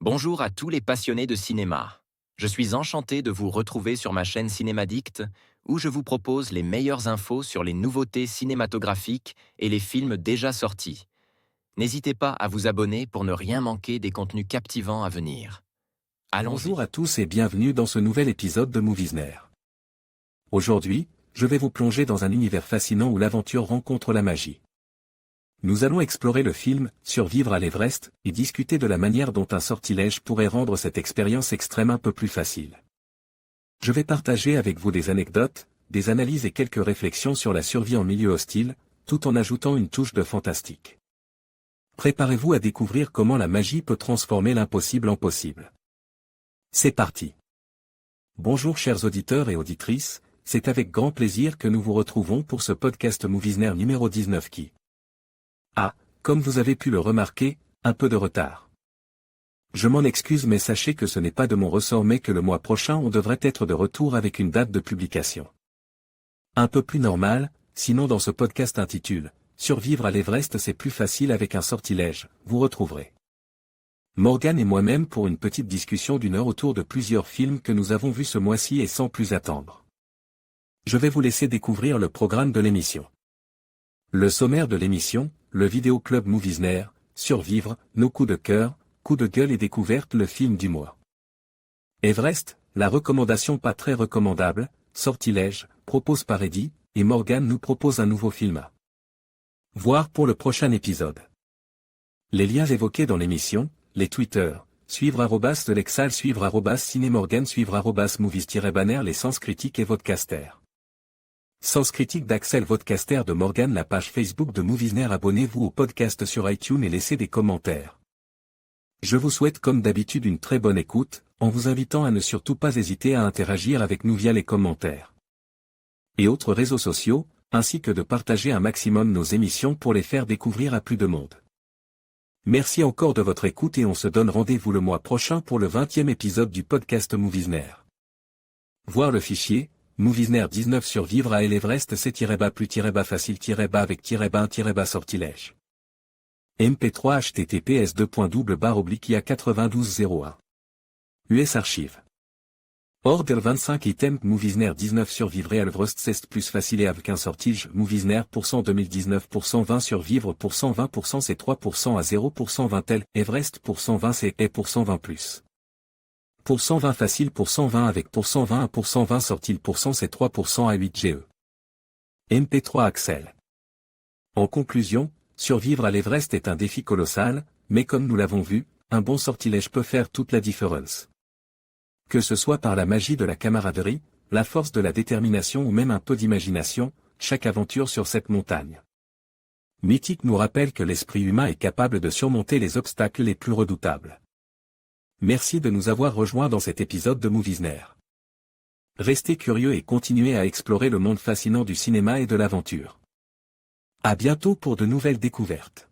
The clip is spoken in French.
Bonjour à tous les passionnés de cinéma. Je suis enchanté de vous retrouver sur ma chaîne Cinémadicte, où je vous propose les meilleures infos sur les nouveautés cinématographiques et les films déjà sortis. N'hésitez pas à vous abonner pour ne rien manquer des contenus captivants à venir. Bonjour à Allons-y. tous et bienvenue dans ce nouvel épisode de Moviesner. Aujourd'hui, je vais vous plonger dans un univers fascinant où l'aventure rencontre la magie. Nous allons explorer le film « Survivre à l'Everest » et discuter de la manière dont un sortilège pourrait rendre cette expérience extrême un peu plus facile. Je vais partager avec vous des anecdotes, des analyses et quelques réflexions sur la survie en milieu hostile, tout en ajoutant une touche de fantastique. Préparez-vous à découvrir comment la magie peut transformer l'impossible en possible. C'est parti. Bonjour chers auditeurs et auditrices, c'est avec grand plaisir que nous vous retrouvons pour ce podcast Moviesner numéro 19 qui a, comme vous avez pu le remarquer, un peu de retard. Je m'en excuse mais sachez que ce n'est pas de mon ressort mais que le mois prochain on devrait être de retour avec une date de publication un peu plus normale, sinon dans ce podcast intitulé « Survivre à l'Everest c'est plus facile avec un sortilège », vous retrouverez Morgane et moi-même pour une petite discussion d'1 heure autour de plusieurs films que nous avons vus ce mois-ci et sans plus attendre. Je vais vous laisser découvrir le programme de l'émission. Le sommaire de l'émission, le vidéo club Moviesner, Survivre, nos coups de cœur, coups de gueule et découverte le film du mois. Everest, la recommandation pas très recommandable, Sortilège, propose par Eddy, et Morgane nous propose un nouveau film à voir pour le prochain épisode. Les liens évoqués dans l'émission, les Twitter, suivre @ Lexal, suivre @cinémorgane, suivre @movies-banner, les sens critiques et Vodcaster. Sens critique d'Axel, Vodcaster de Morgane, la page Facebook de Moviesner. Abonnez-vous au podcast sur iTunes et laissez des commentaires. Je vous souhaite comme d'habitude une très bonne écoute, en vous invitant à ne surtout pas hésiter à interagir avec nous via les commentaires et autres réseaux sociaux, ainsi que de partager un maximum nos émissions pour les faire découvrir à plus de monde. Merci encore de votre écoute et on se donne rendez-vous le mois prochain pour le 20e épisode du podcast Moviesner. Voir le fichier, Moviesner 19 Survivre à l'Everest c'est-plus-facile-avec-1- sortilège. MP3 https://ia9201. US Archive. Ordre 25 item Moviesner 19 Survivre à l'Everest c'est plus facile avec un sortilège. Moviesner % 2019 %20 Survivre % 20% c'est 3% à 0% 20 tel Everest %20 c'est et %20 plus. %20 facile %20 avec %20 à %20 sortil c'est 3% à 8 GE. MP3 Axel. En conclusion, survivre à l'Everest est un défi colossal, mais comme nous l'avons vu, un bon sortilège peut faire toute la différence. Que ce soit par la magie de la camaraderie, la force de la détermination ou même un peu d'imagination, chaque aventure sur cette montagne mythique nous rappelle que l'esprit humain est capable de surmonter les obstacles les plus redoutables. Merci de nous avoir rejoints dans cet épisode de Moviesner. Restez curieux et continuez à explorer le monde fascinant du cinéma et de l'aventure. À bientôt pour de nouvelles découvertes.